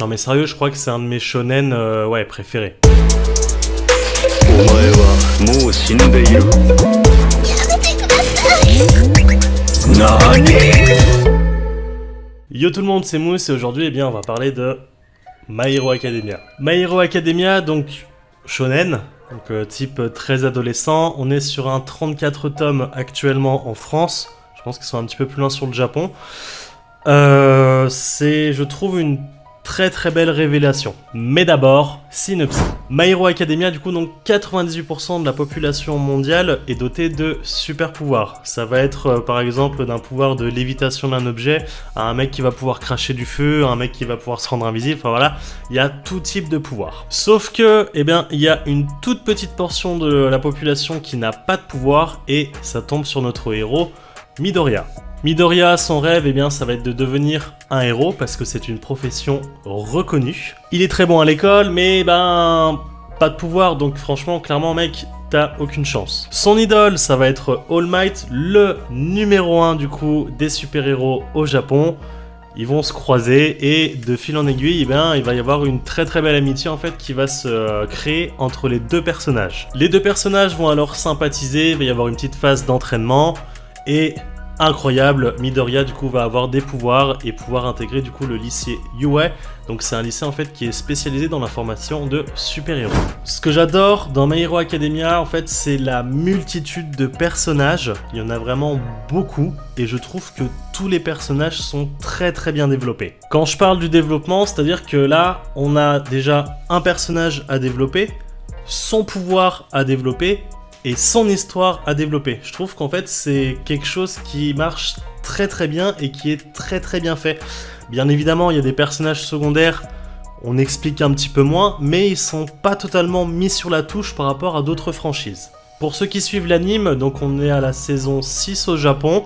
Non mais sérieux, je crois que c'est un de mes shonen ouais, préférés. Yo tout le monde, c'est Mousse et aujourd'hui eh bien, on va parler de My Hero Academia. My Hero Academia, donc shonen, donc type très adolescent. On est sur un 34 tomes actuellement en France. Je pense qu'ils sont un petit peu plus loin sur le Japon. C'est, je trouve, une très belle révélation. Mais d'abord, synopsis. My Hero Academia, du coup, donc 98% de la population mondiale est dotée de super pouvoirs. Ça va être, par exemple, d'un pouvoir de lévitation d'un objet, à un mec qui va pouvoir cracher du feu, à un mec qui va pouvoir se rendre invisible, enfin voilà, il y a tout type de pouvoir. Sauf que, eh bien, il y a une toute petite portion de la population qui n'a pas de pouvoir, et ça tombe sur notre héros, Midoriya. Midoriya, son rêve, eh bien, ça va être de devenir un héros parce que c'est une profession reconnue. Il est très bon à l'école, mais ben, pas de pouvoir, donc franchement, clairement, mec, t'as aucune chance. Son idole, ça va être All Might, le numéro 1 du coup des super-héros au Japon. Ils vont se croiser et de fil en aiguille, eh bien, il va y avoir une très belle amitié en fait qui va se créer entre les deux personnages. Les deux personnages vont alors sympathiser, il va y avoir une petite phase d'entraînement et incroyable, Midoriya du coup va avoir des pouvoirs et pouvoir intégrer du coup le lycée UA. Donc c'est un lycée en fait qui est spécialisé dans la formation de super-héros. Ce que j'adore dans My Hero Academia en fait c'est la multitude de personnages. Il y en a vraiment beaucoup et je trouve que tous les personnages sont très bien développés. Quand je parle du développement, c'est-à-dire que là on a déjà un personnage à développer, son pouvoir à développer et son histoire à développer. Je trouve qu'en fait c'est quelque chose qui marche très bien et qui est très bien fait. Bien évidemment il y a des personnages secondaires, on explique un petit peu moins, mais ils sont pas totalement mis sur la touche par rapport à d'autres franchises. Pour ceux qui suivent l'anime, donc on est à la saison 6 au Japon.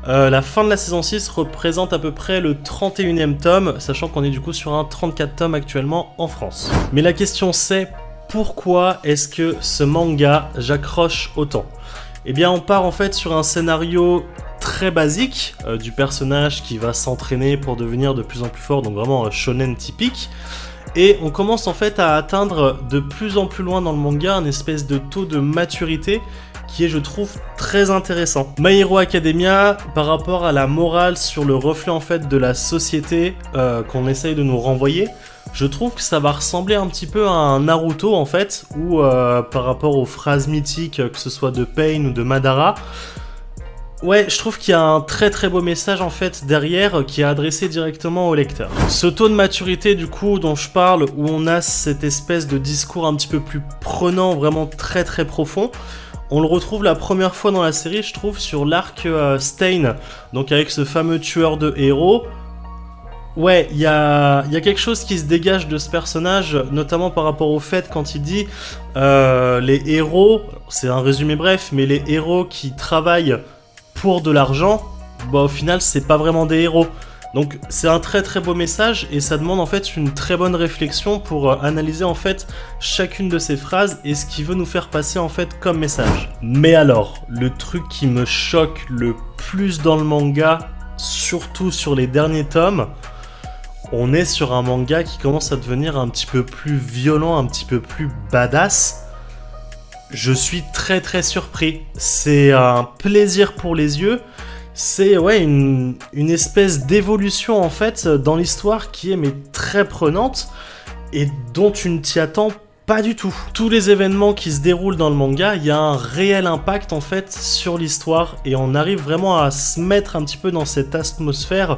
La fin de la saison 6 représente à peu près le 31e tome, sachant qu'on est du coup sur un 34 tomes actuellement en France. Mais la question c'est: pourquoi est-ce que ce manga j'accroche autant? Eh bien on part en fait sur un scénario très basique du personnage qui va s'entraîner pour devenir de plus en plus fort, donc vraiment shonen typique. Et on commence en fait à atteindre de plus en plus loin dans le manga un espèce de taux de maturité qui est, je trouve, très intéressant. My Hero Academia, par rapport à la morale sur le reflet en fait de la société qu'on essaye de nous renvoyer, je trouve que ça va ressembler un petit peu à un Naruto en fait, où par rapport aux phrases mythiques, que ce soit de Pain ou de Madara, ouais, je trouve qu'il y a un très beau message en fait derrière qui est adressé directement au lecteur. Ce taux de maturité du coup dont je parle, où on a cette espèce de discours un petit peu plus prenant, vraiment très profond, on le retrouve la première fois dans la série, je trouve, sur l'arc Stain, donc avec ce fameux tueur de héros. Ouais, il y a quelque chose qui se dégage de ce personnage, notamment par rapport au fait quand il dit les héros, c'est un résumé bref, mais les héros qui travaillent pour de l'argent, bah au final c'est pas vraiment des héros. Donc c'est un très beau message et ça demande en fait une très bonne réflexion pour analyser en fait chacune de ces phrases et ce qu'il veut nous faire passer en fait comme message. Mais alors, le truc qui me choque le plus dans le manga, surtout sur les derniers tomes, on est sur un manga qui commence à devenir un petit peu plus violent, un petit peu plus badass. Je suis très surpris. C'est un plaisir pour les yeux. C'est ouais, une espèce d'évolution en fait dans l'histoire qui est mais très prenante et dont tu ne t'y attends pas du tout. Tous les événements qui se déroulent dans le manga, il y a un réel impact en fait sur l'histoire et on arrive vraiment à se mettre un petit peu dans cette atmosphère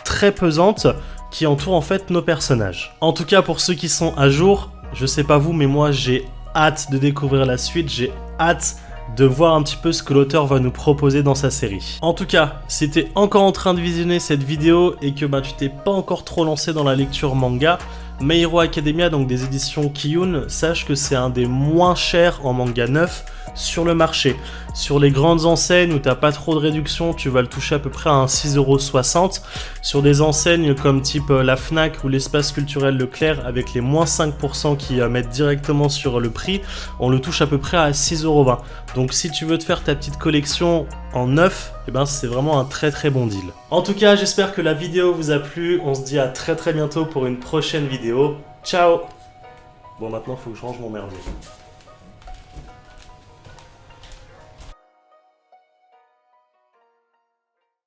très pesante qui entoure en fait nos personnages. En tout cas pour ceux qui sont à jour, je sais pas vous mais moi j'ai hâte de découvrir la suite, j'ai hâte de voir un petit peu ce que l'auteur va nous proposer dans sa série. En tout cas, si t'es encore en train de visionner cette vidéo et que tu t'es pas encore trop lancé dans la lecture manga, My Hero Academia, donc des éditions Kiyun, sache que c'est un des moins chers en manga neuf sur le marché. Sur les grandes enseignes où t'as pas trop de réduction, tu vas le toucher à peu près à un 6,60 €. Sur des enseignes comme type la Fnac ou l'espace culturel Leclerc avec les moins 5% qui mettent directement sur le prix, on le touche à peu près à 6,20 €. Donc si tu veux te faire ta petite collection en neuf, et ben c'est vraiment un très très bon deal. En tout cas, j'espère que la vidéo vous a plu. On se dit à très bientôt pour une prochaine vidéo. Ciao! Bon, maintenant, il faut que je range mon merdier.